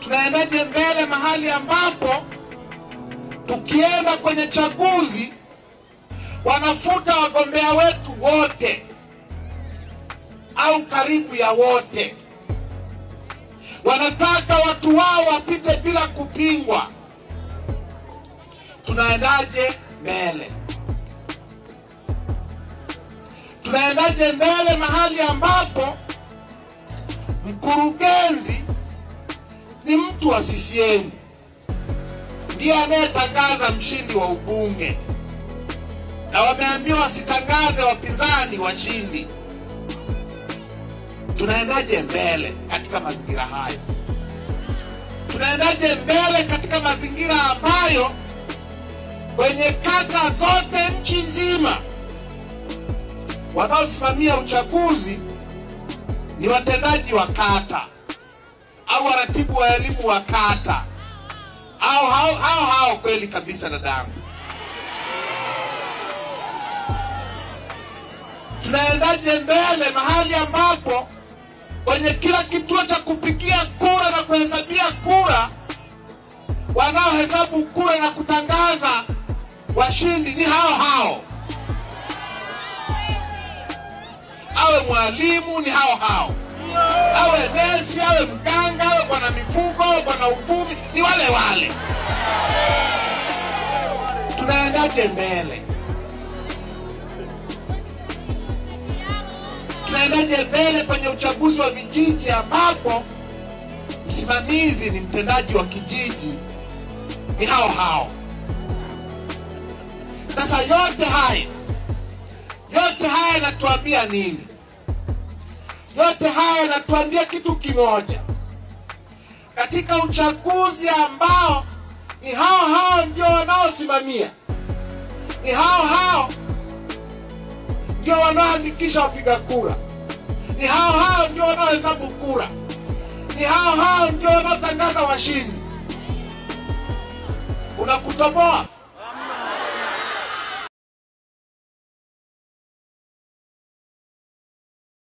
Tunaendaje mbele mahali ambapo tukienda kwenye chaguzi wanafuta wagombea wetu wote au karibu ya wote, wanataka watu wao wapite bila kupingwa? Tunaendaje mbele? Tunaendaje mbele mahali ambapo mkurugenzi ni mtu wa CCM, ndiye anayetangaza mshindi wa ubunge, na wameambiwa wasitangaze wapinzani washindi? Tunaendaje mbele katika mazingira hayo? Tunaendaje mbele katika mazingira ambayo kwenye kata zote nchi nzima wanaosimamia uchaguzi ni watendaji wa kata au waratibu wa elimu wa kata au hao kweli kabisa dadangu? Tunaendaje mbele mahali ambapo kwenye kila kituo cha kupigia kura na kuhesabia kura wanaohesabu kura na kutangaza washindi ni hao? Awe mwalimu ni hao, awe nesi, awe mganga, awe bwana mifugo, bwana uvumi, ni wale. Tunaendaje mbele? Tunaendaje mbele kwenye uchaguzi wa vijiji ambapo msimamizi ni mtendaji wa kijiji ni hao? Sasa yote haya yanatuambia nini? Yote haya yanatuambia kitu kimoja: katika uchaguzi ambao ni hao ndio wanaosimamia, ni hao ndio wanaoandikisha wapiga kura, ni hao ndio wanaohesabu kura, ni hao ndio wanaotangaza washindi, unakutoboa